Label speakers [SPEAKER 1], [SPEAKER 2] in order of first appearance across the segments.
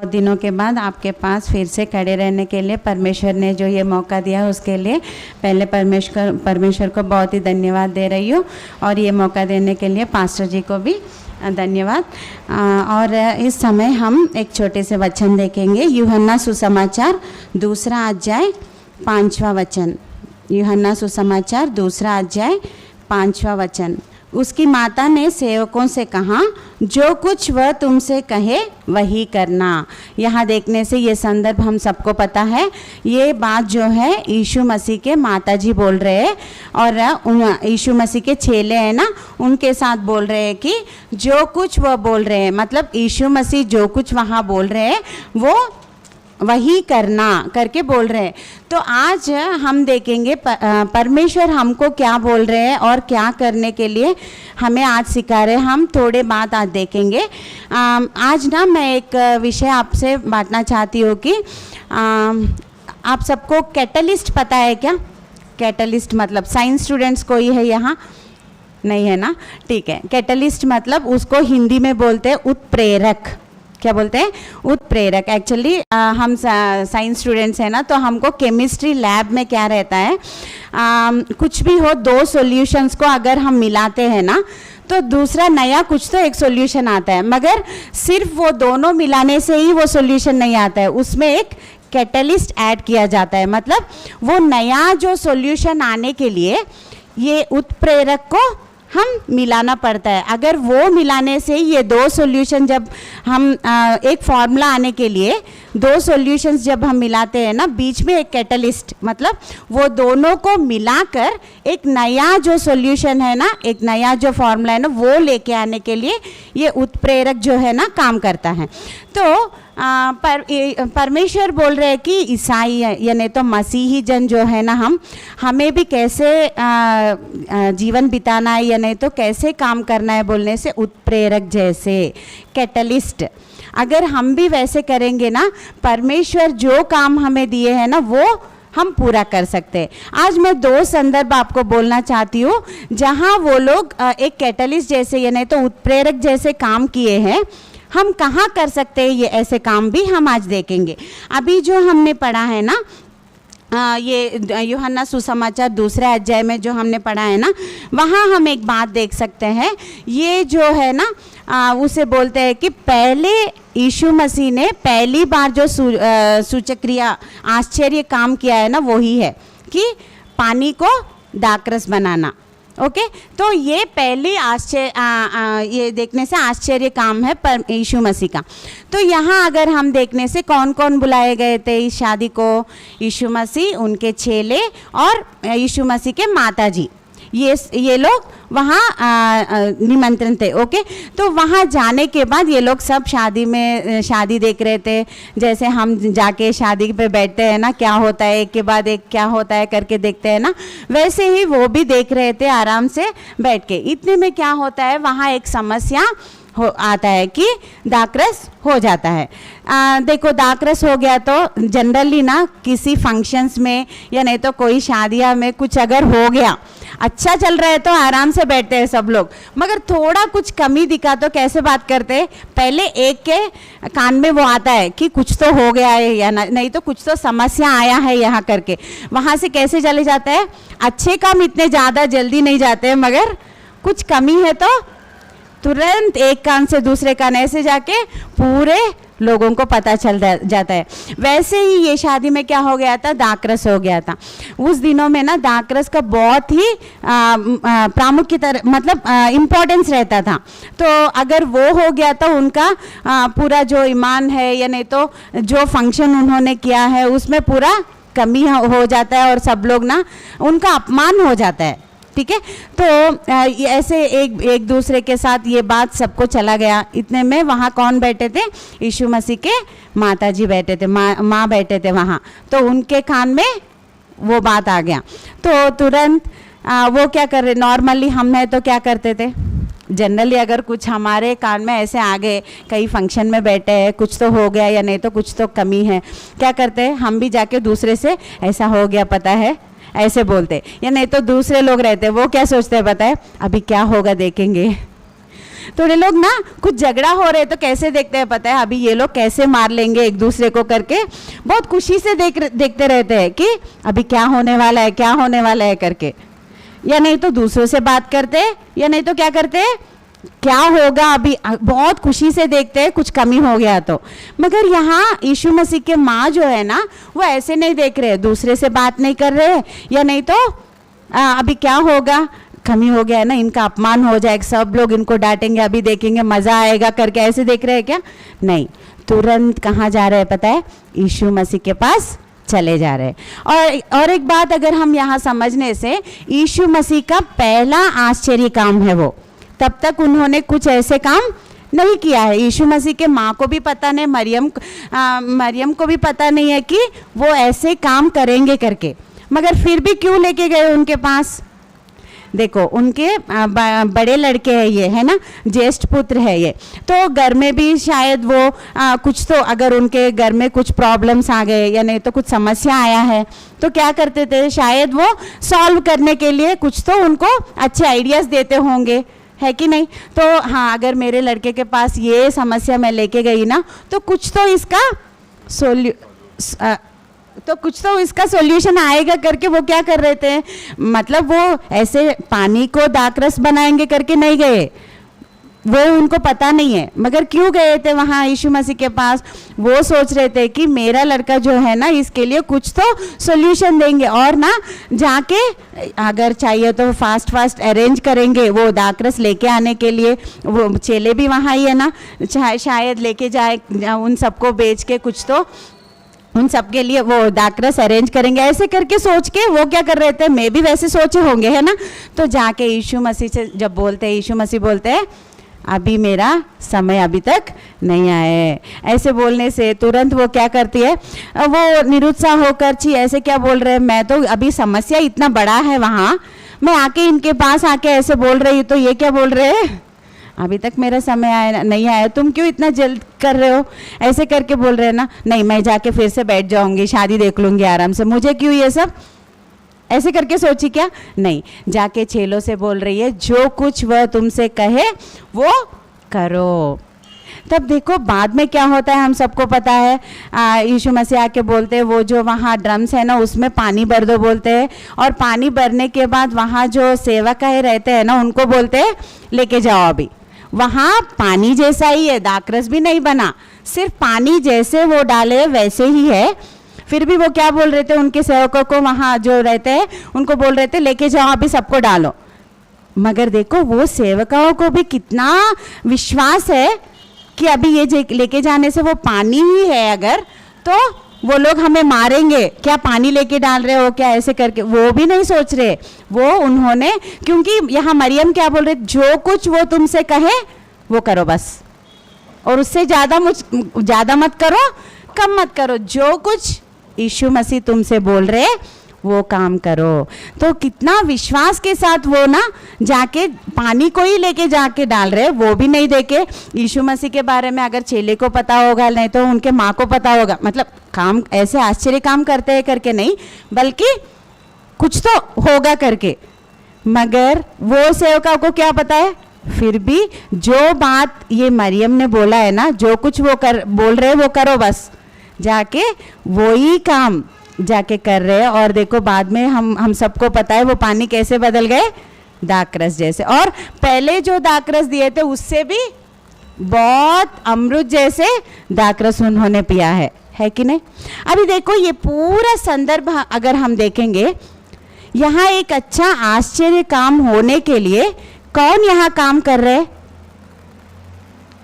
[SPEAKER 1] दिनों के बाद आपके पास फिर से खड़े रहने के लिए परमेश्वर ने जो ये मौका दिया उसके लिए पहले परमेश्वर को बहुत ही धन्यवाद दे रही हूँ, और ये मौका देने के लिए पास्टर जी को भी धन्यवाद। और इस समय हम एक छोटे से वचन देखेंगे, यूहन्ना सुसमाचार 2 अध्याय 5वां वचन। यूहन्ना सुसमाचार 2 अध्याय 5वां वचन। उसकी माता ने सेवकों से कहा, जो कुछ वह तुमसे कहे वही करना। यहाँ देखने से ये संदर्भ हम सबको पता है, ये बात जो है यीशु मसीह के माता जी बोल रहे हैं, और यीशु मसीह के चेले हैं ना, उनके साथ बोल रहे हैं कि जो कुछ वह बोल रहे हैं, मतलब यीशु मसीह जो कुछ वहाँ बोल रहे हैं वो वही करना करके बोल रहे हैं। तो आज हम देखेंगे परमेश्वर हमको क्या बोल रहे हैं और क्या करने के लिए हमें आज सिखा रहे हैं। हम थोड़े बात आज देखेंगे। आज ना मैं एक विषय आपसे बांटना चाहती हूँ कि आप सबको कैटलिस्ट पता है क्या? कैटलिस्ट मतलब साइंस स्टूडेंट्स कोई है यहाँ? नहीं है ना, ठीक है। कैटलिस्ट मतलब उसको हिंदी में बोलते हैं उत्प्रेरक। क्या बोलते हैं? उत्प्रेरक। एक्चुअली हम साइंस स्टूडेंट्स हैं ना, तो हमको केमिस्ट्री लैब में क्या रहता है, कुछ भी हो, 2 सॉल्यूशंस को अगर हम मिलाते हैं ना तो दूसरा नया कुछ तो एक सॉल्यूशन आता है, मगर सिर्फ वो दोनों मिलाने से ही वो सॉल्यूशन नहीं आता है, उसमें एक कैटलिस्ट ऐड किया जाता है। मतलब वो नया जो सॉल्यूशन आने के लिए ये उत्प्रेरक को हम मिलाना पड़ता है। अगर वो मिलाने से ये 2 सॉल्यूशन, जब हम एक फार्मूला आने के लिए 2 सॉल्यूशंस जब हम मिलाते हैं ना, बीच में एक कैटलिस्ट, मतलब वो दोनों को मिलाकर एक नया जो सॉल्यूशन है ना, एक नया जो फार्मूला है ना, वो लेके आने के लिए ये उत्प्रेरक जो है ना काम करता है। तो परमेश्वर बोल रहे हैं कि ईसाई यानी तो मसीही जन जो है ना, हमें भी कैसे जीवन बिताना है, यानी तो कैसे काम करना है बोलने से उत्प्रेरक जैसे कैटलिस्ट अगर हम भी वैसे करेंगे ना, परमेश्वर जो काम हमें दिए हैं ना वो हम पूरा कर सकते हैं। आज मैं 2 संदर्भ आपको बोलना चाहती हूँ जहाँ वो लोग एक कैटलिस्ट जैसे यानी तो उत्प्रेरक जैसे काम किए हैं। हम कहाँ कर सकते हैं ये ऐसे काम भी हम आज देखेंगे। अभी जो हमने पढ़ा है ना, ये यूहन्ना सुसमाचार 2 अध्याय में जो हमने पढ़ा है ना, वहाँ हम एक बात देख सकते हैं। ये जो है ना उसे बोलते हैं कि पहले यीशु मसीह ने पहली बार जो सूचक क्रिया आश्चर्य काम किया है ना, वही है कि पानी को दाखरस बनाना। ओके, तो ये पहले ये देखने से आश्चर्य काम है पर यीशु मसीह का। तो यहाँ अगर हम देखने से कौन कौन बुलाए गए थे इस शादी को? यीशु मसीह, उनके चेले और यीशु मसीह के माता जी, ये लोग वहाँ निमंत्रण थे। ओके, तो वहाँ जाने के बाद ये लोग सब शादी देख रहे थे, जैसे हम जाके शादी पे बैठते हैं ना, क्या होता है एक के बाद एक क्या होता है करके देखते हैं ना, वैसे ही वो भी देख रहे थे आराम से बैठ के। इतने में क्या होता है, वहाँ एक समस्या आता है कि दाखरस हो जाता है। देखो, दाखरस हो गया तो जनरली ना किसी फंक्शंस में या नहीं तो कोई शादियाँ में कुछ अगर हो गया, अच्छा चल रहा है तो आराम से बैठते हैं सब लोग, मगर थोड़ा कुछ कमी दिखा तो कैसे बात करते हैं? पहले एक के कान में वो आता है कि कुछ तो हो गया है या नहीं तो कुछ तो समस्या आया है यहाँ करके। वहाँ से कैसे चले जाता है? अच्छे काम इतने ज़्यादा जल्दी नहीं जाते हैं, मगर कुछ कमी है तो तुरंत एक कान से दूसरे कान ऐसे जाके पूरे लोगों को पता चल जाता है। वैसे ही ये शादी में क्या हो गया था? दाखरस हो गया था। उस दिनों में ना दाखरस का बहुत ही प्रामुख्यता मतलब इम्पोर्टेंस रहता था। तो अगर वो हो गया तो उनका पूरा जो ईमान है या नहीं तो जो फंक्शन उन्होंने किया है उसमें पूरा कमी हो जाता है और सब लोग ना उनका अपमान हो जाता है। ठीक है, तो ऐसे एक दूसरे के साथ ये बात सबको चला गया। इतने में वहाँ कौन बैठे थे? यीशु मसीह के माता जी बैठे थे, माँ बैठे थे वहाँ। तो उनके कान में वो बात आ गया तो तुरंत वो क्या कर रहे? नॉर्मली हम है तो क्या करते थे? जनरली अगर कुछ हमारे कान में ऐसे आ गए, कई फंक्शन में बैठे हैं, कुछ तो हो गया या नहीं तो कुछ तो कमी है, क्या करते हैं? हम भी जाके दूसरे से ऐसा हो गया पता है ऐसे बोलते, या नहीं तो दूसरे लोग रहते वो क्या सोचते हैं पता है? अभी क्या होगा देखेंगे। थोड़े लोग ना कुछ झगड़ा हो रहे तो कैसे देखते हैं पता है, अभी ये लोग कैसे मार लेंगे एक दूसरे को करके बहुत खुशी से देखते रहते हैं कि अभी क्या होने वाला है, क्या होने वाला है करके। या नहीं तो दूसरों से बात करते, या नहीं तो क्या करते, क्या होगा अभी, बहुत खुशी से देखते हैं कुछ कमी हो गया तो। मगर यहाँ यीशु मसीह के माँ जो है ना, वो ऐसे नहीं देख रहे, दूसरे से बात नहीं कर रहे, या नहीं तो अभी क्या होगा, कमी हो गया है ना, इनका अपमान हो जाएगा, सब लोग इनको डांटेंगे, अभी देखेंगे मजा आएगा करके ऐसे देख रहे हैं क्या? नहीं, तुरंत कहाँ जा रहे हैं पता है, यीशु मसीह के पास चले जा रहे हैं। और एक बात अगर हम यहाँ समझने से, यीशु मसीह का पहला आश्चर्य काम है वो, तब तक उन्होंने कुछ ऐसे काम नहीं किया है। यीशु मसीह के माँ को भी पता नहीं, मरियम को भी पता नहीं है कि वो ऐसे काम करेंगे करके, मगर फिर भी क्यों लेके गए उनके पास? देखो उनके बड़े लड़के हैं ये, है ना, ज्येष्ठ पुत्र है ये, तो घर में भी शायद वो कुछ तो, अगर उनके घर में कुछ प्रॉब्लम्स आ गए या नहीं तो कुछ समस्या आया है तो क्या करते थे, शायद वो सॉल्व करने के लिए कुछ तो उनको अच्छे आइडियाज़ देते होंगे, है कि नहीं? तो हाँ, अगर मेरे लड़के के पास ये समस्या मैं लेके गई ना तो कुछ तो इसका सॉल्यूशन आएगा करके वो क्या कर रहे थे, मतलब वो ऐसे पानी को दाखरस बनाएंगे करके नहीं गए, वो उनको पता नहीं है, मगर क्यों गए थे वहाँ यीशु मसीह के पास? वो सोच रहे थे कि मेरा लड़का जो है ना, इसके लिए कुछ तो सॉल्यूशन देंगे, और ना जाके अगर चाहिए तो फास्ट अरेंज करेंगे वो दाखरस लेके आने के लिए। वो चेले भी वहाँ ही है ना, शायद लेके जाए, उन सबको बेच के कुछ तो उन सब के लिए वो दाखरस अरेंज करेंगे, ऐसे करके सोच के वो क्या कर रहे थे, मैं भी वैसे सोचे होंगे, है ना। तो जाके यीशु मसीह से जब बोलते हैं, यीशु मसीह बोलते हैं अभी मेरा समय अभी तक नहीं आया है। ऐसे बोलने से तुरंत वो क्या करती है, वो निरुत्साह होकर, छी ऐसे क्या बोल रहे हैं, मैं तो अभी समस्या इतना बड़ा है वहाँ, मैं आके इनके पास आके ऐसे बोल रही हूँ तो ये क्या बोल रहे हैं, अभी तक मेरा समय आया नहीं आया, तुम क्यों इतना जल्द कर रहे हो, ऐसे करके बोल रहे हैं ना। नहीं, मैं जाके फिर से बैठ जाऊंगी, शादी देख लूंगी आराम से, मुझे क्यों ये सब, ऐसे करके सोची क्या? नहीं, जाके चेलों से बोल रही है जो कुछ वह तुमसे कहे वो करो। तब देखो बाद में क्या होता है, हम सबको पता है, यीशु मसीह आके बोलते हैं वो जो वहाँ ड्रम्स है ना उसमें पानी भर दो बोलते हैं, और पानी भरने के बाद वहाँ जो सेवक रहते हैं ना उनको बोलते हैं लेके जाओ। अभी वहाँ पानी जैसा ही है, दाखरस भी नहीं बना, सिर्फ पानी जैसे वो डाले वैसे ही है। फिर भी वो क्या बोल रहे थे, उनके सेवकों को वहाँ जो रहते हैं उनको बोल रहे थे लेके जाओ अभी सबको डालो। मगर देखो वो सेवकों को भी कितना विश्वास है कि अभी ये लेके जाने से वो पानी ही है, अगर तो वो लोग हमें मारेंगे, क्या पानी लेके डाल रहे हो क्या, ऐसे करके वो भी नहीं सोच रहे। वो उन्होंने, क्योंकि यहाँ मरियम क्या बोल रहे, जो कुछ वो तुमसे कहे वो करो बस, और उससे ज़्यादा मत करो, कम मत करो, जो कुछ यीशु मसीह तुमसे बोल रहे वो काम करो। तो कितना विश्वास के साथ वो ना जाके पानी को ही लेके जाके डाल रहे, वो भी नहीं देके। यीशु मसीह के बारे में अगर चेले को पता होगा, नहीं तो उनके माँ को पता होगा, मतलब काम ऐसे आश्चर्य काम करते हैं करके नहीं, बल्कि कुछ तो होगा करके। मगर वो सेवका को क्या पता है, फिर भी जो बात ये मरियम ने बोला है ना, जो कुछ वो बोल रहे वो करो बस, जाके वो ही काम जाके कर रहे हैं। और देखो बाद में हम सबको पता है वो पानी कैसे बदल गए, दाखरस जैसे, और पहले जो दाखरस दिए थे उससे भी बहुत अमृत जैसे दाखरस उन्होंने पिया है कि नहीं। अभी देखो ये पूरा संदर्भ अगर हम देखेंगे, यहाँ एक अच्छा आश्चर्य काम होने के लिए कौन यहाँ काम कर रहे,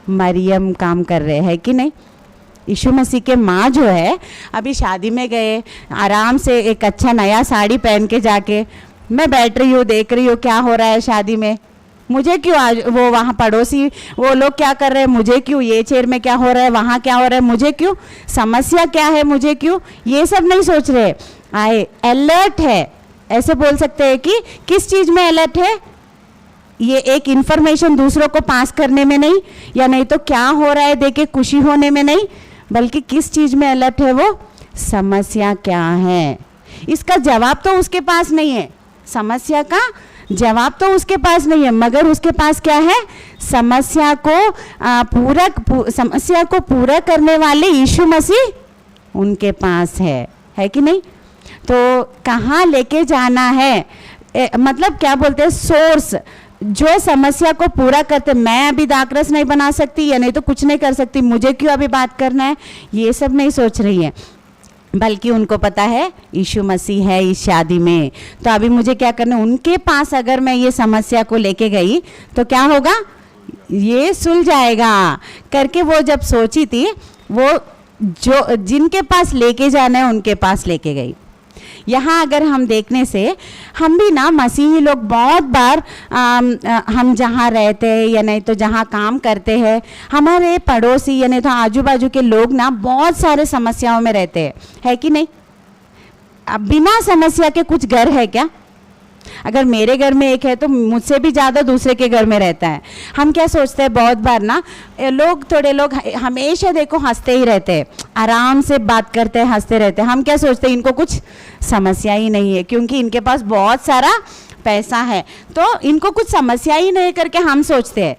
[SPEAKER 1] मरियम काम कर रहे हैं कि नहीं। यीशु मसीह के माँ जो है अभी शादी में गए, आराम से एक अच्छा नया साड़ी पहन के जाके, मैं बैठ रही हूँ देख रही हूँ क्या हो रहा है शादी में, मुझे क्यों आज वो वहाँ पड़ोसी वो लोग क्या कर रहे हैं, मुझे क्यों, ये चेयर में क्या हो रहा है, वहाँ क्या हो रहा है, मुझे क्यों, समस्या क्या है, मुझे क्यों, ये सब नहीं सोच रहे, आए अलर्ट है। ऐसे बोल सकते हैं कि किस चीज़ में अलर्ट है, ये एक इन्फॉर्मेशन दूसरों को पास करने में नहीं, या नहीं तो क्या हो रहा है देख के खुशी होने में नहीं, बल्कि किस चीज़ में अलर्ट है, वो समस्या क्या है, इसका जवाब तो उसके पास नहीं है, समस्या का जवाब तो उसके पास नहीं है, मगर उसके पास क्या है? समस्या को पूरा करने वाले यीशु मसीह उनके पास है कि नहीं? तो कहाँ लेके जाना है, मतलब क्या बोलते हैं, सोर्स जो समस्या को पूरा करते। मैं अभी दाखरस नहीं बना सकती या नहीं तो कुछ नहीं कर सकती, मुझे क्यों अभी बात करना है, ये सब नहीं सोच रही है, बल्कि उनको पता है यीशु मसीह है इस शादी में, तो अभी मुझे क्या करना है, उनके पास अगर मैं ये समस्या को लेके गई तो क्या होगा, ये सुलझाएगा करके वो जब सोची थी, वो जो जिनके पास लेके जाना है उनके पास लेके गई। यहाँ अगर हम देखने से, हम भी ना मसीही लोग बहुत बार हम जहाँ रहते हैं या नहीं तो जहाँ काम करते हैं, हमारे पड़ोसी या नहीं तो आजू बाजू के लोग ना बहुत सारे समस्याओं में रहते हैं, है कि नहीं? अब बिना समस्या के कुछ घर है क्या? अगर मेरे घर में एक है तो मुझसे भी ज़्यादा दूसरे के घर में रहता है। हम क्या सोचते हैं, बहुत बार ना थोड़े लोग हमेशा देखो हंसते ही रहते हैं, आराम से बात करते हैं, हंसते रहते हैं। हम क्या सोचते हैं, इनको कुछ समस्या ही नहीं है क्योंकि इनके पास बहुत सारा पैसा है, तो इनको कुछ समस्या ही नहीं करके हम सोचते हैं।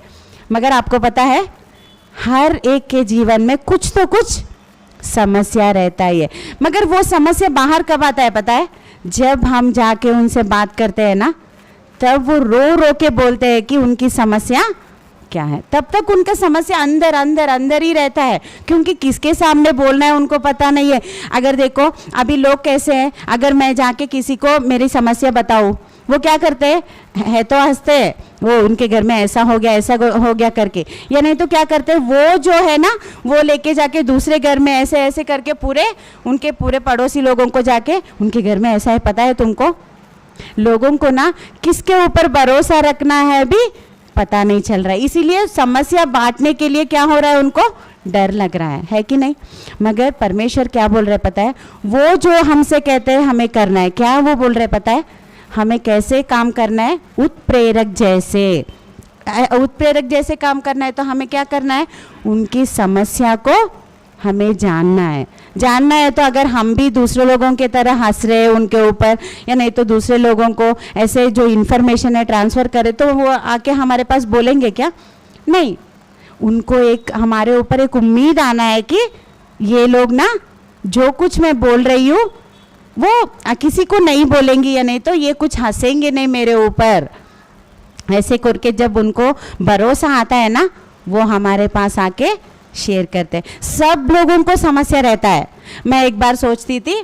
[SPEAKER 1] मगर आपको पता है, हर एक के जीवन में कुछ तो कुछ समस्या रहता ही है, मगर वो समस्या बाहर कब आता है पता है? जब हम जाके उनसे बात करते हैं ना, तब वो रो रो के बोलते हैं कि उनकी समस्या क्या है। तब तक उनका समस्या अंदर अंदर अंदर ही रहता है, क्योंकि किसके सामने बोलना है उनको पता नहीं है। अगर देखो अभी लोग कैसे हैं, अगर मैं जाके किसी को मेरी समस्या बताऊँ, वो क्या करते हैं, तो हंसते हैं, वो उनके घर में ऐसा हो गया करके, या नहीं तो क्या करते हैं, वो जो है ना वो लेके जाके दूसरे घर में ऐसे ऐसे करके उनके पूरे पड़ोसी लोगों को जाके, उनके घर में ऐसा है पता है तुमको। लोगों को ना किसके ऊपर भरोसा रखना है भी पता नहीं चल रहा है, इसीलिए समस्या बांटने के लिए क्या हो रहा है, उनको डर लग रहा है कि नहीं? मगर परमेश्वर क्या बोल रहे हैं पता है? वो जो हमसे कहते हैं हमें करना है, क्या वो बोल रहे पता है? हमें कैसे काम करना है, उत्प्रेरक जैसे काम करना है। तो हमें क्या करना है, उनकी समस्या को हमें जानना है। तो अगर हम भी दूसरे लोगों की तरह हंस रहे उनके ऊपर, या नहीं तो दूसरे लोगों को ऐसे जो इन्फॉर्मेशन है ट्रांसफ़र करे, तो वो आके हमारे पास बोलेंगे क्या? नहीं। उनको एक हमारे ऊपर एक उम्मीद आना है कि ये लोग ना जो कुछ मैं बोल रही हूँ वो किसी को नहीं बोलेंगी, या नहीं तो ये कुछ हंसेंगे नहीं मेरे ऊपर। ऐसे करके जब उनको भरोसा आता है ना, वो हमारे पास आके शेयर करते हैं। सब लोगों को समस्या रहता है। मैं एक बार सोचती थी,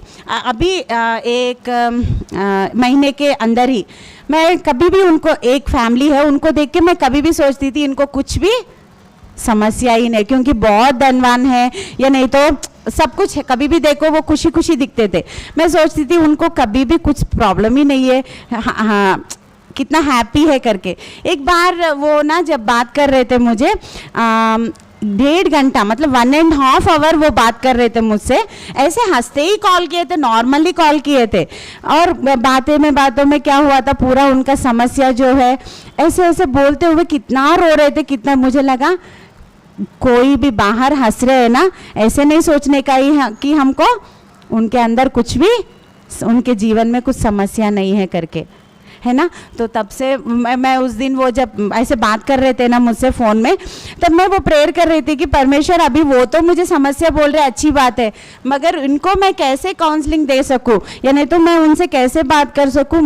[SPEAKER 1] अभी एक महीने के अंदर ही मैं कभी भी उनको, एक फैमिली है, उनको देख के मैं कभी भी सोचती थी इनको कुछ भी समस्या ही नहीं, क्योंकि बहुत धनवान है, या नहीं तो सब कुछ है, कभी भी देखो वो खुशी खुशी दिखते थे। मैं सोचती थी उनको कभी भी कुछ प्रॉब्लम ही नहीं है, हाँ कितना हैप्पी है करके। एक बार वो ना जब बात कर रहे थे मुझे 1.5 घंटा, मतलब 1.5 आवर वो बात कर रहे थे मुझसे, ऐसे हंसते ही कॉल किए थे, नॉर्मली कॉल किए थे, और बातों में क्या हुआ था, पूरा उनका समस्या जो है ऐसे ऐसे बोलते हुए कितना रो रहे थे, कितना मुझे लगा कोई भी बाहर हंस रहे हैं ना, ऐसे नहीं सोचने का ही कि हमको उनके अंदर कुछ भी, उनके जीवन में कुछ समस्या नहीं है करके, है ना। तो तब से मैं उस दिन वो जब ऐसे बात कर रहे थे ना मुझसे फ़ोन में, तब मैं वो प्रेयर कर रही थी कि परमेश्वर अभी वो तो मुझे समस्या बोल रहे, अच्छी बात है, मगर इनको मैं कैसे काउंसलिंग दे सकूं, या नहीं तो मैं उनसे कैसे बात कर सकूं,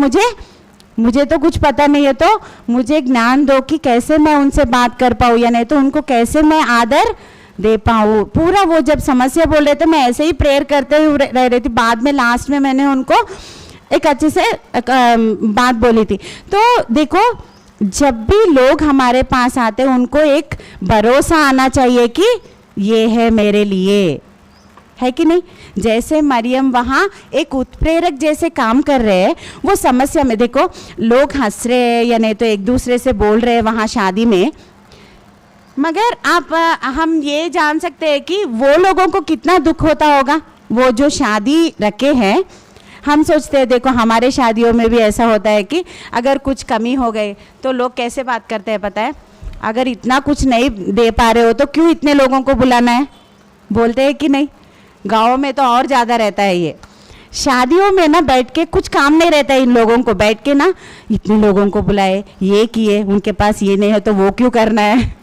[SPEAKER 1] मुझे तो कुछ पता नहीं है, तो मुझे ज्ञान दो कि कैसे मैं उनसे बात कर पाऊँ, या नहीं तो उनको कैसे मैं आदर दे पाऊँ। पूरा वो जब समस्या बोल रहे थे मैं ऐसे ही प्रेयर करते हुए रह रही थी। बाद में लास्ट में मैंने उनको एक अच्छे से बात बोली थी। तो देखो, जब भी लोग हमारे पास आते हैं उनको एक भरोसा आना चाहिए कि ये है मेरे लिए, है कि नहीं। जैसे मरियम वहाँ एक उत्प्रेरक जैसे काम कर रहे हैं, वो समस्या में देखो लोग हंस रहे हैं, या नहीं तो एक दूसरे से बोल रहे हैं वहाँ शादी में, मगर हम ये जान सकते हैं कि वो लोगों को कितना दुख होता होगा, वो जो शादी रखे हैं। हम सोचते हैं, देखो हमारे शादियों में भी ऐसा होता है कि अगर कुछ कमी हो गई तो लोग कैसे बात करते हैं पता है, अगर इतना कुछ नहीं दे पा रहे हो तो क्यों इतने लोगों को बुलाना है, बोलते हैं कि नहीं। गाँव में तो और ज़्यादा रहता है ये। शादियों में ना बैठ के कुछ काम नहीं रहता है इन लोगों को, बैठ के ना इतने लोगों को बुलाए, ये किए, उनके पास ये नहीं है तो वो क्यों करना है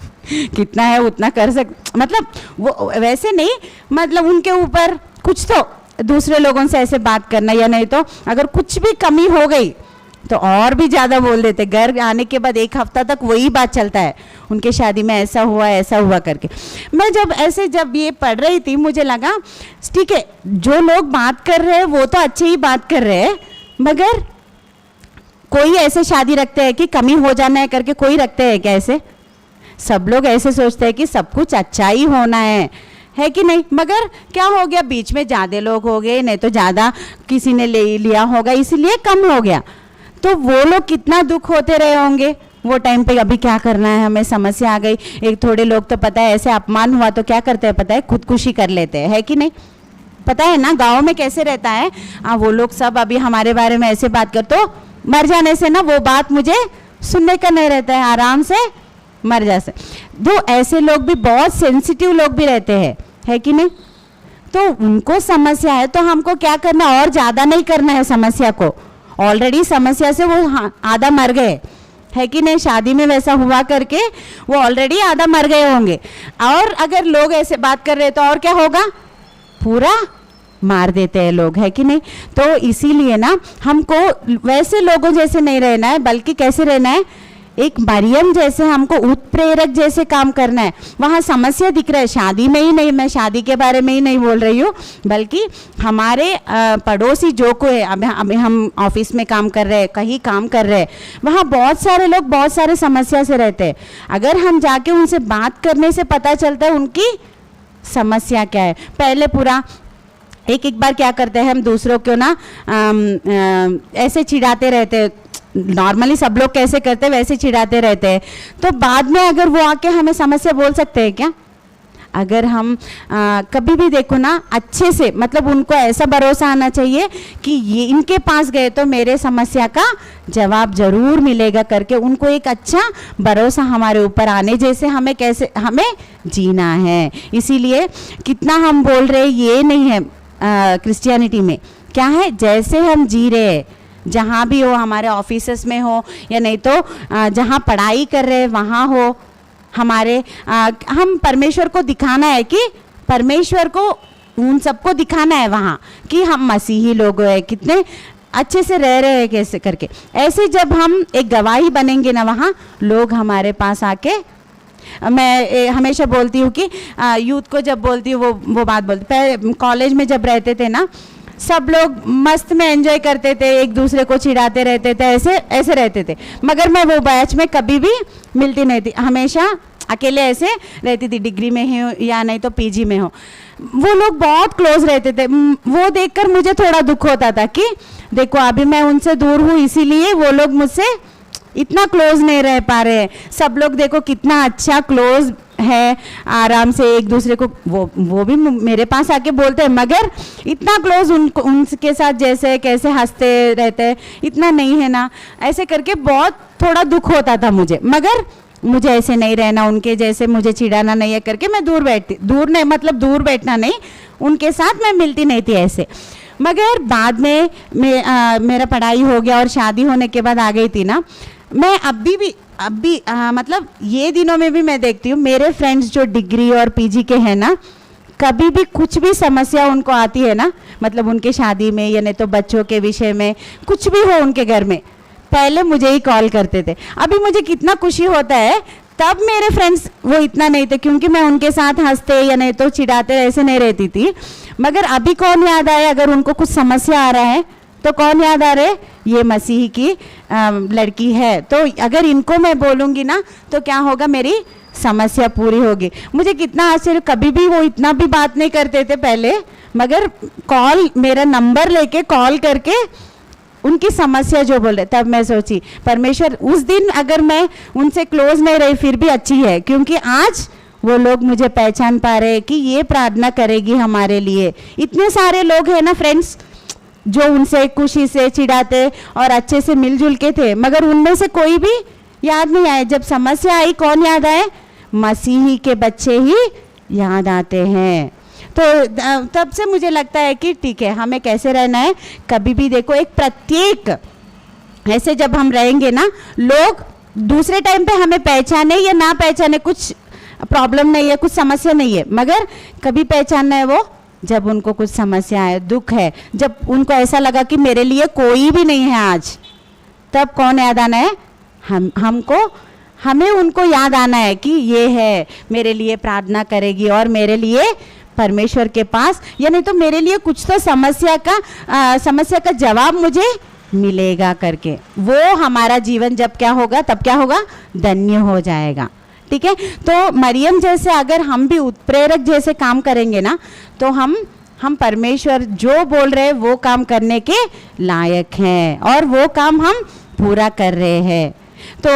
[SPEAKER 1] कितना है उतना कर मतलब वो वैसे नहीं, मतलब उनके ऊपर कुछ तो दूसरे लोगों से ऐसे बात करना, या नहीं तो अगर कुछ भी कमी हो गई तो और भी ज़्यादा बोल देते। घर आने के बाद 1 हफ्ता तक वही बात चलता है, उनके शादी में ऐसा हुआ करके। मैं जब ये पढ़ रही थी मुझे लगा ठीक है, जो लोग बात कर रहे हैं वो तो अच्छे ही बात कर रहे हैं, मगर कोई ऐसे शादी रखते हैं कि कमी हो जाना है करके, कोई रखते हैं क्या ऐसे? सब लोग ऐसे सोचते हैं कि सब कुछ अच्छा ही होना है कि नहीं? मगर क्या हो गया, बीच में ज़्यादा लोग हो गए, नहीं तो ज़्यादा किसी ने ले लिया होगा इसीलिए कम हो गया। तो वो लोग कितना दुख होते रहे होंगे वो टाइम पे। अभी क्या करना है, हमें समस्या आ गई, एक थोड़े लोग तो पता है ऐसे अपमान हुआ तो क्या करते हैं पता है, खुदकुशी कर लेते हैं, है कि नहीं? पता है ना गांव में कैसे रहता है, वो लोग सब अभी हमारे बारे में ऐसे बात कर, तो मर जाने से ना वो बात मुझे सुनने का नहीं रहता है, आराम से मर जा से। तो ऐसे लोग भी, बहुत सेंसिटिव लोग भी रहते हैं, है कि नहीं? तो उनको समस्या है तो हमको क्या करना, और ज़्यादा नहीं करना है समस्या को। ऑलरेडी समस्या से वो आधा मर गए, है कि नहीं? शादी में वैसा हुआ करके वो ऑलरेडी आधा मर गए होंगे, और अगर लोग ऐसे बात कर रहे तो और क्या होगा, पूरा मार देते हैं लोग, है कि नहीं? तो इसीलिए ना हमको वैसे लोगों जैसे नहीं रहना है, बल्कि कैसे रहना है, एक मरियम जैसे हमको उत्प्रेरक जैसे काम करना है। वहाँ समस्या दिख रहा है, शादी में ही नहीं, मैं शादी के बारे में ही नहीं बोल रही हूँ, बल्कि हमारे पड़ोसी जो कोई है, अभी हम ऑफिस में काम कर रहे हैं, कहीं काम कर रहे हैं, वहाँ बहुत सारे लोग बहुत सारे समस्या से रहते हैं। अगर हम जाके उनसे बात करने से पता चलता है उनकी समस्या क्या है। पहले पूरा एक बार क्या करते हैं हम दूसरों को ना ऐसे चिढ़ाते रहते हैं, नॉर्मली सब लोग कैसे करते हैं वैसे चिढ़ाते रहते हैं, तो बाद में अगर वो आके हमें समस्या बोल सकते हैं क्या? अगर हम कभी भी देखो ना अच्छे से, मतलब उनको ऐसा भरोसा आना चाहिए कि ये इनके पास गए तो मेरे समस्या का जवाब जरूर मिलेगा करके, उनको एक अच्छा भरोसा हमारे ऊपर आने जैसे हमें कैसे हमें जीना है। इसीलिए कितना हम बोल रहे ये नहीं है, क्रिश्चियनिटी में क्या है, जैसे हम जी रहे हैं, जहाँ भी हो, हमारे ऑफिसेस में हो या नहीं तो जहाँ पढ़ाई कर रहे हैं वहाँ हो, हमारे हम परमेश्वर को दिखाना है कि परमेश्वर को उन सबको दिखाना है वहाँ कि हम मसीही लोग हैं, कितने अच्छे से रह रहे हैं कैसे करके। ऐसे जब हम एक गवाही बनेंगे ना, वहाँ लोग हमारे पास आके, मैं हमेशा बोलती हूँ कि यूथ को जब बोलती हूँ वो बात बोलती, पहले कॉलेज में जब रहते थे ना, सब लोग मस्त में एंजॉय करते थे, एक दूसरे को चिढ़ाते रहते थे, ऐसे रहते थे, मगर मैं वो बैच में कभी भी मिलती नहीं थी, हमेशा अकेले ऐसे रहती थी, डिग्री में ही हो या नहीं तो पीजी में हो। वो लोग बहुत क्लोज रहते थे, वो देखकर मुझे थोड़ा दुख होता था कि देखो अभी मैं उनसे दूर हूँ, इसीलिए वो लोग मुझसे इतना क्लोज नहीं रह पा रहे। सब लोग देखो कितना अच्छा क्लोज है, आराम से एक दूसरे को, वो भी मेरे पास आके बोलते हैं, मगर इतना क्लोज उनके साथ जैसे कैसे हंसते रहते हैं इतना नहीं है ना, ऐसे करके बहुत थोड़ा दुख होता था मुझे। मगर मुझे ऐसे नहीं रहना, उनके जैसे मुझे चिढ़ाना नहीं है करके मैं दूर नहीं, मतलब दूर बैठना नहीं, उनके साथ मैं मिलती नहीं थी ऐसे। मगर बाद में मेरा पढ़ाई हो गया और शादी होने के बाद आ गई थी ना, मैं अभी मतलब ये दिनों में भी मैं देखती हूँ मेरे फ्रेंड्स जो डिग्री और पीजी के हैं ना, कभी भी कुछ भी समस्या उनको आती है ना, मतलब उनके शादी में या नहीं तो बच्चों के विषय में कुछ भी हो उनके घर में, पहले मुझे ही कॉल करते थे। अभी मुझे कितना खुशी होता है, तब मेरे फ्रेंड्स वो इतना नहीं थे क्योंकि मैं उनके साथ हंसते या नहीं तो चिढ़ाते ऐसे नहीं रहती थी। मगर अभी कौन याद आए, अगर उनको कुछ समस्या आ रहा है तो कौन याद आ रहे, ये मसीह की लड़की है, तो अगर इनको मैं बोलूँगी ना तो क्या होगा, मेरी समस्या पूरी होगी। मुझे कितना आश्चर्य, कभी भी वो इतना भी बात नहीं करते थे पहले, मगर कॉल, मेरा नंबर लेके कॉल करके उनकी समस्या जो बोल रहे, तब मैं सोची परमेश्वर उस दिन अगर मैं उनसे क्लोज नहीं रही फिर भी अच्छी है, क्योंकि आज वो लोग मुझे पहचान पा रहे कि ये प्रार्थना करेगी हमारे लिए। इतने सारे लोग हैं ना फ्रेंड्स जो उनसे खुशी से चिढ़ाते और अच्छे से मिलजुल के थे, मगर उनमें से कोई भी याद नहीं आए। जब समस्या आई कौन याद आए, मसीही के बच्चे ही याद आते हैं। तो तब से मुझे लगता है कि ठीक है, हमें कैसे रहना है, कभी भी देखो एक प्रत्येक ऐसे जब हम रहेंगे ना, लोग दूसरे टाइम पे हमें पहचाने या ना पहचाने कुछ प्रॉब्लम नहीं है, कुछ समस्या नहीं है, मगर कभी पहचानना है वो जब उनको कुछ समस्या है, दुख है, जब उनको ऐसा लगा कि मेरे लिए कोई भी नहीं है आज, तब कौन याद आना है, हमें उनको याद आना है कि ये है, मेरे लिए प्रार्थना करेगी और मेरे लिए परमेश्वर के पास, या नहीं तो मेरे लिए कुछ तो समस्या का जवाब मुझे मिलेगा करके, वो हमारा जीवन जब क्या होगा, तब क्या होगा, धन्य हो जाएगा। ठीक है, तो मरियम जैसे अगर हम भी उत्प्रेरक जैसे काम करेंगे ना, तो हम परमेश्वर जो बोल रहे हैं वो काम करने के लायक हैं और वो काम हम पूरा कर रहे हैं। तो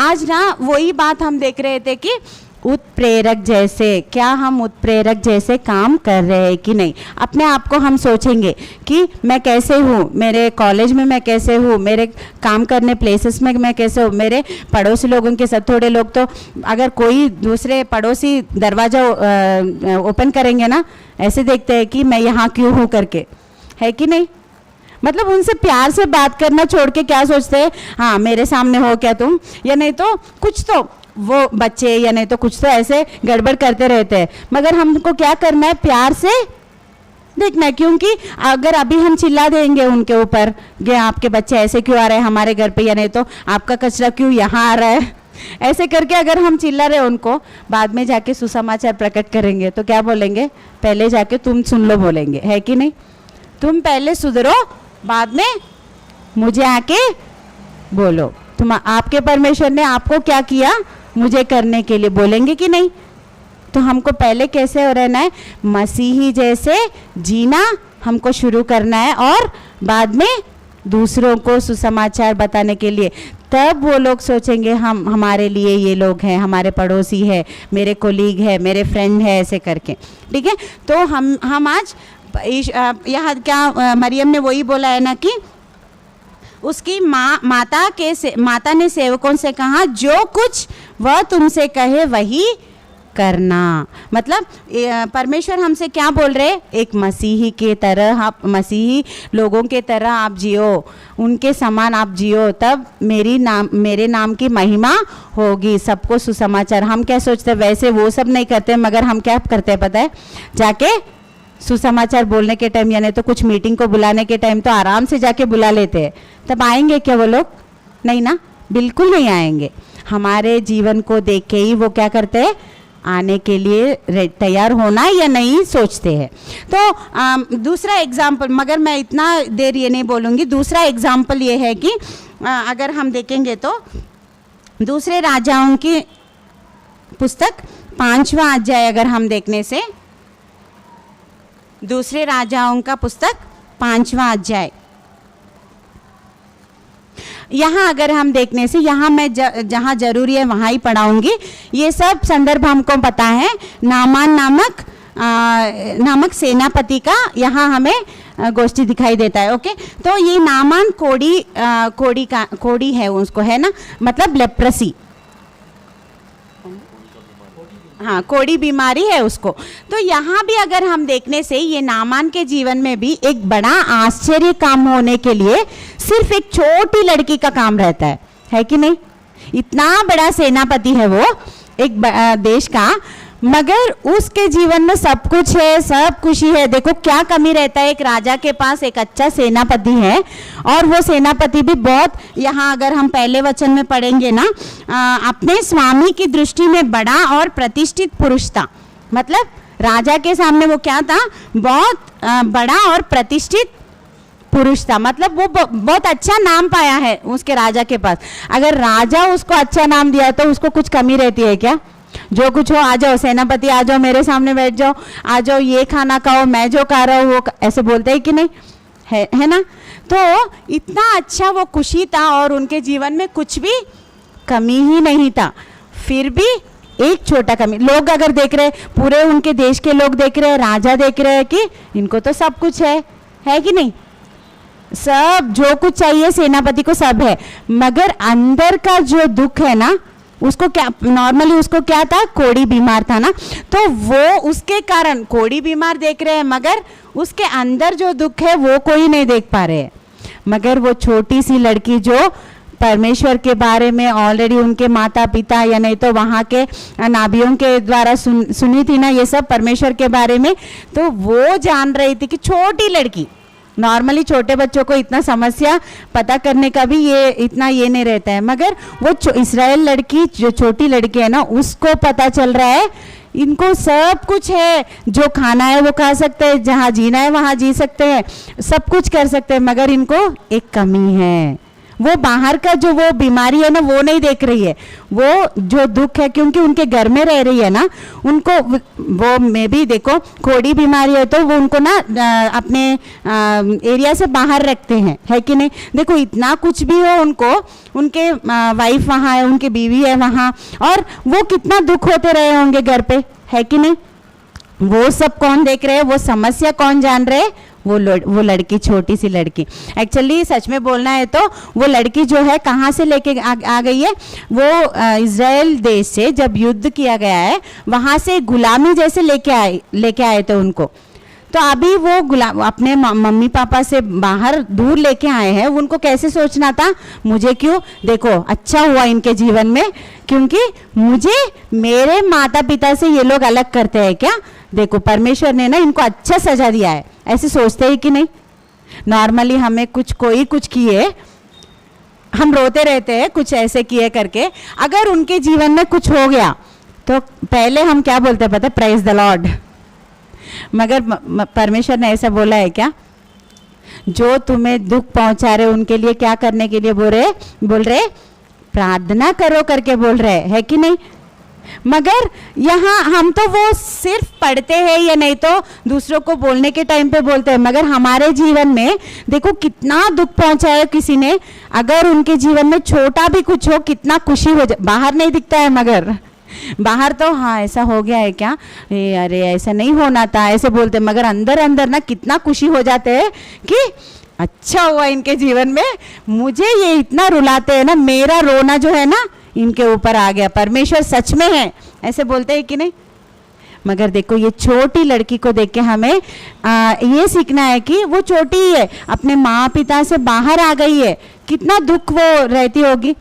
[SPEAKER 1] आज ना वही बात हम देख रहे थे कि उत्प्रेरक जैसे, क्या हम उत्प्रेरक जैसे काम कर रहे हैं कि नहीं। अपने आप को हम सोचेंगे कि मैं कैसे हूँ, मेरे कॉलेज में मैं कैसे हूँ, मेरे काम करने प्लेसेस में मैं कैसे हूँ, मेरे पड़ोसी लोगों के साथ, थोड़े लोग तो अगर कोई दूसरे पड़ोसी दरवाज़ा ओपन करेंगे ना, ऐसे देखते हैं कि मैं यहाँ क्यों हूँ करके, है कि नहीं। मतलब उनसे प्यार से बात करना छोड़ के क्या सोचते हैं, हाँ मेरे सामने हो क्या तुम, या नहीं तो कुछ तो वो बच्चे या नहीं तो कुछ तो ऐसे गड़बड़ करते रहते हैं। मगर हमको क्या करना है, प्यार से देखना है, क्योंकि अगर अभी हम चिल्ला देंगे उनके ऊपर कि आपके बच्चे ऐसे क्यों आ रहे हैं हमारे घर पे, या नहीं तो आपका कचरा क्यों यहाँ आ रहा है, ऐसे करके अगर हम चिल्ला रहे उनको, बाद में जाके सुसमाचार प्रकट करेंगे तो क्या बोलेंगे, पहले जाके तुम सुन लो बोलेंगे, है कि नहीं। तुम पहले सुधरो, बाद में मुझे आके बोलो, तुम आपके परमेश्वर ने आपको क्या किया मुझे करने के लिए, बोलेंगे कि नहीं। तो हमको पहले कैसे रहना है, मसीही जैसे जीना हमको शुरू करना है, और बाद में दूसरों को सुसमाचार बताने के लिए, तब वो लोग सोचेंगे हम, हमारे लिए ये लोग हैं, हमारे पड़ोसी है, मेरे कोलीग है, मेरे फ्रेंड है, ऐसे करके। ठीक है, तो हम आज यहाँ क्या मरियम ने वही बोला है ना कि उसकी माता ने सेवकों से कहा, जो कुछ वह तुमसे कहे वही करना। मतलब परमेश्वर हमसे क्या बोल रहे, एक मसीही के तरह, आप मसीही लोगों के तरह आप जियो, उनके समान आप जियो, तब मेरे नाम की महिमा होगी। सबको सुसमाचार, हम क्या सोचते वैसे वो सब नहीं करते, मगर हम क्या करते हैं पता है, जाके सुसमाचार बोलने के टाइम, यानी तो कुछ मीटिंग को बुलाने के टाइम तो आराम से जाके बुला लेते हैं, तब आएंगे क्या वो लोग, नहीं ना, बिल्कुल नहीं आएंगे। हमारे जीवन को देख के ही वो क्या करते हैं, आने के लिए तैयार होना या नहीं सोचते हैं। तो दूसरा एग्जाम्पल, मगर मैं इतना देर ये नहीं बोलूँगी, दूसरा एग्जाम्पल ये है कि अगर हम देखेंगे तो दूसरे राजाओं की पुस्तक 5वां अध्याय अगर हम देखने से, दूसरे राजाओं का पुस्तक 5वां अध्याय, यहाँ अगर हम देखने से, यहाँ मैं जहाँ जरूरी है वहाँ ही पढ़ाऊँगी, ये सब संदर्भ हमको पता है। नामान नामक सेनापति का यहाँ हमें गोष्ठी दिखाई देता है। ओके, तो ये नामान कोड़ी है उसको, है ना, मतलब लेप्रेसी, हाँ कोड़ी बीमारी है उसको। तो यहाँ भी अगर हम देखने से, ये नामान के जीवन में भी एक बड़ा आश्चर्य काम होने के लिए सिर्फ एक छोटी लड़की का काम रहता है कि नहीं। इतना बड़ा सेनापति है वो एक देश का, मगर उसके जीवन में सब कुछ है, सब खुशी है। देखो क्या कमी रहता है, एक राजा के पास एक अच्छा सेनापति है, और वो सेनापति भी बहुत, यहाँ अगर हम पहले वचन में पढ़ेंगे ना, अपने स्वामी की दृष्टि में बड़ा और प्रतिष्ठित पुरुष था। मतलब राजा के सामने वो क्या था, बहुत बड़ा और प्रतिष्ठित पुरुष था। मतलब वो बहुत अच्छा नाम पाया है उसके राजा के पास। अगर राजा उसको अच्छा नाम दिया तो उसको कुछ कमी रहती है क्या? जो कुछ हो, आ जाओ सेनापति, आ जाओ मेरे सामने बैठ जाओ, आ जाओ ये खाना खाओ, मैं जो खा रहा हूँ वो, ऐसे बोलते हैं कि नहीं, है ना। तो इतना अच्छा वो खुशी था और उनके जीवन में कुछ भी कमी ही नहीं था। फिर भी एक छोटा कमी, लोग अगर देख रहे, पूरे उनके देश के लोग देख रहे हैं, राजा देख रहे हैं कि इनको तो सब कुछ है कि नहीं, सब जो कुछ चाहिए सेनापति को सब है, मगर अंदर का जो दुख है ना उसको क्या नॉर्मली उसको क्या था, कोढ़ी बीमार था ना, तो वो उसके कारण कोढ़ी बीमार देख रहे हैं, मगर उसके अंदर जो दुख है वो कोई नहीं देख पा रहे। मगर वो छोटी सी लड़की जो परमेश्वर के बारे में ऑलरेडी उनके माता पिता या नहीं तो वहाँ के नाभियों के द्वारा सुनी थी ना ये सब परमेश्वर के बारे में, तो वो जान रही थी कि छोटी लड़की, नॉर्मली छोटे बच्चों को इतना समस्या पता करने का भी ये नहीं रहता है, मगर वो इस्राएल लड़की जो छोटी लड़की है ना, उसको पता चल रहा है इनको सब कुछ है, जो खाना है वो खा सकते हैं, जहाँ जीना है वहाँ जी सकते हैं, सब कुछ कर सकते हैं, मगर इनको एक कमी है, वो बाहर का जो वो बीमारी है ना वो नहीं देख रही है, वो जो दुख है क्योंकि उनके घर में रह रही है ना, उनको वो में भी देखो कोढ़ी बीमारी है तो वो उनको ना अपने एरिया से बाहर रखते हैं, है कि नहीं। देखो इतना कुछ भी हो उनको, उनके वाइफ वहाँ है, उनकी बीवी है वहाँ, और वो कितना दुख होते रहे होंगे घर पे, है कि नहीं। वो सब कौन देख रहे हैं, वो समस्या कौन जान रहे, वो लड़की, छोटी सी लड़की। एक्चुअली सच में बोलना है तो वो लड़की जो है कहाँ से लेके आ गई है, वो इज़राइल देश से जब युद्ध किया गया है वहाँ से गुलामी जैसे लेके आए थे उनको, तो अभी वो अपने मम्मी पापा से बाहर दूर लेके आए हैं। उनको कैसे सोचना था, मुझे क्यों, देखो अच्छा हुआ इनके जीवन में, क्योंकि मुझे मेरे माता पिता से ये लोग अलग करते हैं क्या, देखो परमेश्वर ने ना इनको अच्छा सजा दिया है, ऐसे सोचते ही कि नहीं। नॉर्मली हमें कोई कुछ किए हम रोते रहते हैं, कुछ ऐसे किए करके, अगर उनके जीवन में कुछ हो गया तो पहले हम क्या बोलते हैं पता है, प्रेज द लॉर्ड। मगर परमेश्वर ने ऐसा बोला है क्या, जो तुम्हें दुख पहुंचा रहे उनके लिए क्या करने के लिए बोल रहे प्रार्थना करो करके बोल रहे है कि नहीं। मगर यहाँ हम तो वो सिर्फ पढ़ते हैं या नहीं तो दूसरों को बोलने के टाइम पे बोलते हैं, मगर हमारे जीवन में देखो कितना दुख पहुंचाया किसी ने, अगर उनके जीवन में छोटा भी कुछ हो कितना खुशी हो जाए, बाहर नहीं दिखता है, मगर बाहर तो हाँ ऐसा हो गया है क्या, अरे ऐसा नहीं होना था ऐसे बोलते, मगर अंदर अंदर ना कितना खुशी हो जाते हैं कि अच्छा हुआ इनके जीवन में, मुझे ये इतना रुलाते हैं ना, मेरा रोना जो है ना इनके ऊपर आ गया, परमेश्वर सच में है, ऐसे बोलते हैं कि नहीं। मगर देखो ये छोटी लड़की को देख के हमें ये सीखना है कि वो छोटी ही है, अपने माँ पिता से बाहर आ गई है, कितना दुख वो रहती होगी।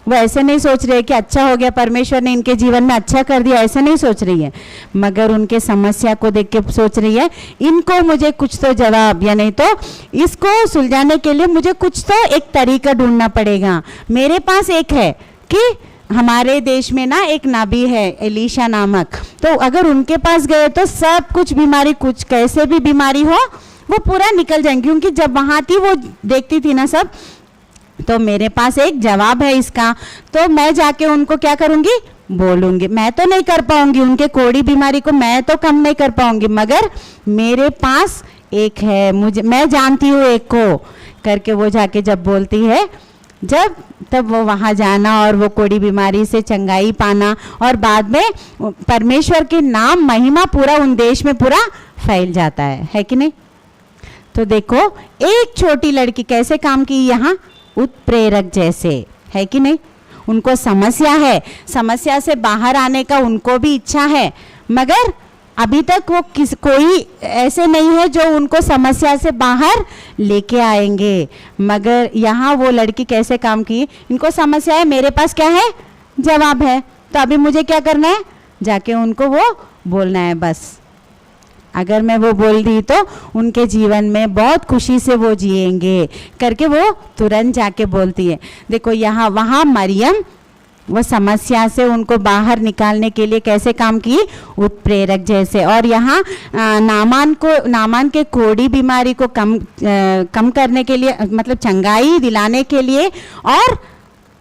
[SPEAKER 1] वो ऐसे नहीं सोच रही है कि अच्छा हो गया परमेश्वर ने इनके जीवन में अच्छा कर दिया, ऐसे नहीं सोच रही है, मगर उनके समस्या को देख के सोच रही है इनको मुझे कुछ तो जवाब, या नहीं तो इसको सुलझाने के लिए मुझे कुछ तो एक तरीका ढूंढना पड़ेगा। मेरे पास एक है कि हमारे देश में ना एक नबी है एलीशा नामक, तो अगर उनके पास गए तो सब कुछ बीमारी, कुछ कैसे भी बीमारी हो वो पूरा निकल जाएंगे, क्योंकि जब वहाँ थी वो देखती थी ना सब, तो मेरे पास एक जवाब है इसका, तो मैं जाके उनको क्या करूँगी, बोलूँगी। मैं तो नहीं कर पाऊँगी, उनके कोढ़ी बीमारी को मैं तो कम नहीं कर पाऊँगी, मगर मेरे पास एक है, मैं जानती हूँ एक को करके वो जाके जब बोलती है, तब वो वहाँ जाना और वो कोढ़ी बीमारी से चंगाई पाना, और बाद में परमेश्वर के नाम महिमा पूरा उन देश में पूरा फैल जाता है कि नहीं। तो देखो एक छोटी लड़की कैसे काम की यहाँ, उत्प्रेरक जैसे, है कि नहीं। उनको समस्या है, समस्या से बाहर आने का उनको भी इच्छा है, मगर अभी तक वो कोई ऐसे नहीं है जो उनको समस्या से बाहर लेके आएंगे। मगर यहाँ वो लड़की कैसे काम की, इनको समस्या है, मेरे पास क्या है, जवाब है, तो अभी मुझे क्या करना है, जाके उनको वो बोलना है बस। अगर मैं वो बोल दी तो उनके जीवन में बहुत खुशी से वो जिएंगे करके वो तुरंत जाके बोलती है। देखो यहाँ वहाँ मरियम वो समस्या से उनको बाहर निकालने के लिए कैसे काम की, उत्प्रेरक जैसे। और यहाँ नामान के कोढ़ी बीमारी को कम करने के लिए, मतलब चंगाई दिलाने के लिए, और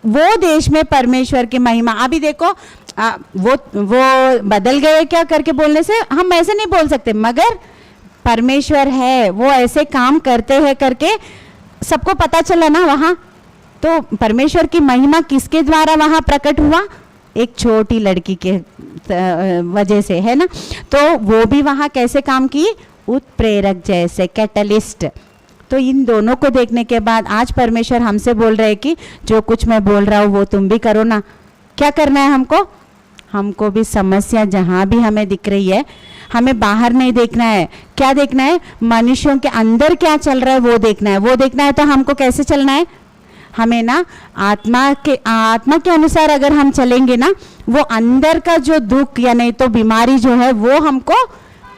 [SPEAKER 1] वो देश में परमेश्वर की महिमा। अभी देखो वो बदल गए क्या करके बोलने से हम ऐसे नहीं बोल सकते, मगर परमेश्वर है वो ऐसे काम करते हैं करके सबको पता चला ना वहाँ। तो परमेश्वर की महिमा किसके द्वारा वहाँ प्रकट हुआ, एक छोटी लड़की के वजह से, है ना। तो वो भी वहाँ कैसे काम की, उत्प्रेरक जैसे, कैटलिस्ट। तो इन दोनों को देखने के बाद आज परमेश्वर हमसे बोल रहे हैं कि जो कुछ मैं बोल रहा हूँ वो तुम भी करो ना, क्या करना है हमको भी समस्या जहाँ भी हमें दिख रही है, हमें बाहर नहीं देखना है। क्या देखना है? मनुष्यों के अंदर क्या चल रहा है वो देखना है। वो देखना है तो हमको कैसे चलना है? हमें ना आत्मा के अनुसार अगर हम चलेंगे ना, वो अंदर का जो दुख या नहीं तो बीमारी जो है वो हमको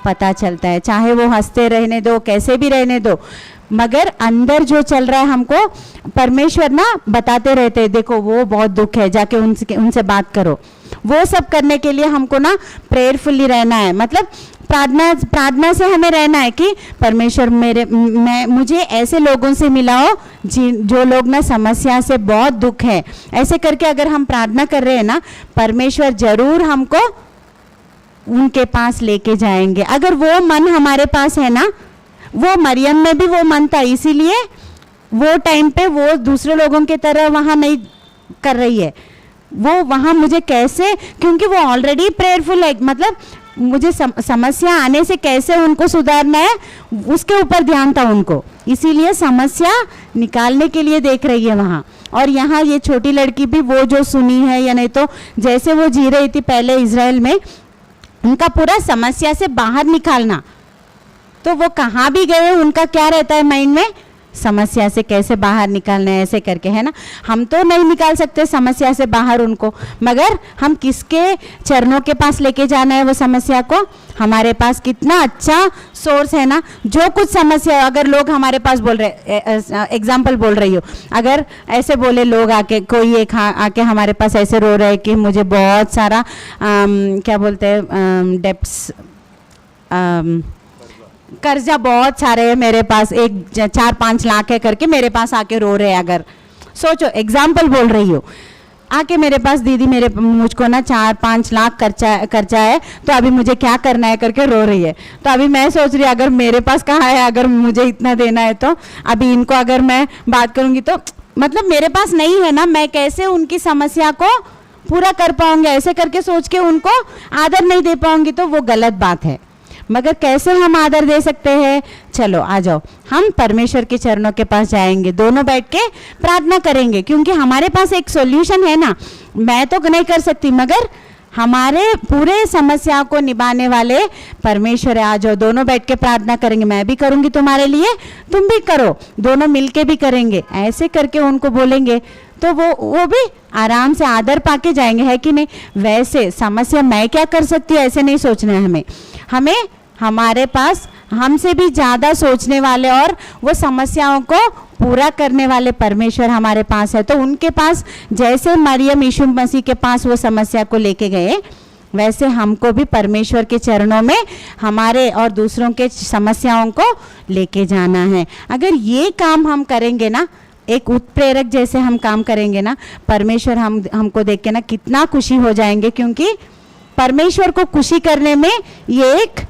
[SPEAKER 1] पता चलता है। चाहे वो हंसते रहने दो, कैसे भी रहने दो, मगर अंदर जो चल रहा है हमको परमेश्वर ना बताते रहते हैं, देखो वो बहुत दुख है, जाके उनसे बात करो। वो सब करने के लिए हमको ना प्रेयरफुली रहना है, मतलब प्रार्थना से हमें रहना है कि परमेश्वर मुझे ऐसे लोगों से मिलाओ जो लोग ना समस्या से बहुत दुख है। ऐसे करके अगर हम प्रार्थना कर रहे हैं ना, परमेश्वर जरूर हमको उनके पास लेके जाएंगे। अगर वो मन हमारे पास है ना, वो मरियम में भी वो मन था, इसीलिए वो टाइम पे वो दूसरे लोगों की तरह वहाँ नहीं कर रही है। वो वहाँ मुझे कैसे, क्योंकि वो ऑलरेडी प्रेयरफुल है, मतलब मुझे समस्या आने से कैसे उनको सुधारना है उसके ऊपर ध्यान था उनको, इसीलिए समस्या निकालने के लिए देख रही है वहाँ। और यहाँ ये छोटी लड़की भी वो जो सुनी है या नहीं तो जैसे वो जी रही थी पहले इजराइल में, उनका पूरा समस्या से बाहर निकालना। तो वो कहाँ भी गए उनका क्या रहता है माइंड में? समस्या से कैसे बाहर निकालना है, ऐसे करके, है ना। हम तो नहीं निकाल सकते समस्या से बाहर उनको, मगर हम किसके चरणों के पास लेके जाना है वो समस्या को? हमारे पास कितना अच्छा सोर्स है ना। जो कुछ समस्या, अगर लोग हमारे पास बोल रहे, एग्जाम्पल बोल रही हो, अगर ऐसे बोले लोग आके, कोई एक आके हमारे पास ऐसे रो रहे कि मुझे बहुत सारा क्या बोलते हैं डेप्ट्स, कर्जा बहुत सारे है मेरे पास, 4-5 लाख है करके मेरे पास आके रो रहे हैं। अगर सोचो, एग्जाम्पल बोल रही हो, आके मेरे पास दीदी मुझको ना 4-5 लाख कर्जा है, तो अभी मुझे क्या करना है करके रो रही है। तो अभी मैं सोच रही अगर मेरे पास कहाँ है, अगर मुझे इतना देना है तो अभी इनको अगर मैं बात करूँगी तो मतलब मेरे पास नहीं है ना, मैं कैसे उनकी समस्या को पूरा कर पाऊंगी? ऐसे करके सोच के उनको आदर नहीं दे पाऊंगी तो वो गलत बात है। मगर कैसे हम आदर दे सकते हैं? चलो आ जाओ, हम परमेश्वर के चरणों के पास जाएंगे, दोनों बैठ के प्रार्थना करेंगे, क्योंकि हमारे पास एक सॉल्यूशन है ना। मैं तो नहीं कर सकती, मगर हमारे पूरे समस्या को निभाने वाले परमेश्वर है। आ जाओ, दोनों बैठ के प्रार्थना करेंगे, मैं भी करूंगी तुम्हारे लिए, तुम भी करो, दोनों मिलके भी करेंगे। ऐसे करके उनको बोलेंगे तो वो भी आराम से आदर पाके जाएंगे, है कि नहीं? वैसे समस्या मैं क्या कर सकती हूँ ऐसे नहीं सोचना है हमें हमारे पास हमसे भी ज़्यादा सोचने वाले और वो समस्याओं को पूरा करने वाले परमेश्वर हमारे पास है। तो उनके पास जैसे मरियम यीशु मसीह के पास वो समस्या को लेके गए, वैसे हमको भी परमेश्वर के चरणों में हमारे और दूसरों के समस्याओं को लेके जाना है। अगर ये काम हम करेंगे ना, एक उत्प्रेरक जैसे हम काम करेंगे ना, परमेश्वर हमको देख के ना कितना खुशी हो जाएंगे, क्योंकि परमेश्वर को खुशी करने में ये एक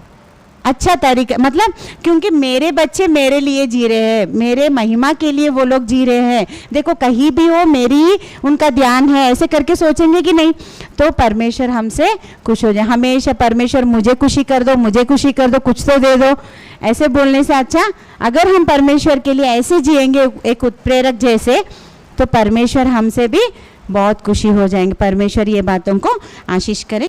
[SPEAKER 1] अच्छा तरीका, मतलब क्योंकि मेरे बच्चे मेरे लिए जी रहे हैं, मेरे महिमा के लिए वो लोग जी रहे हैं, देखो कहीं भी हो मेरी उनका ध्यान है, ऐसे करके सोचेंगे कि नहीं, तो परमेश्वर हमसे खुश हो जाए। हमेशा परमेश्वर मुझे खुशी कर दो, मुझे खुशी कर दो, कुछ तो दे दो, ऐसे बोलने से अच्छा अगर हम परमेश्वर के लिए ऐसे जिएंगे एक उत्प्रेरक जैसे, तो परमेश्वर हमसे भी बहुत खुशी हो जाएंगे। परमेश्वर ये बातों को आशीष करे।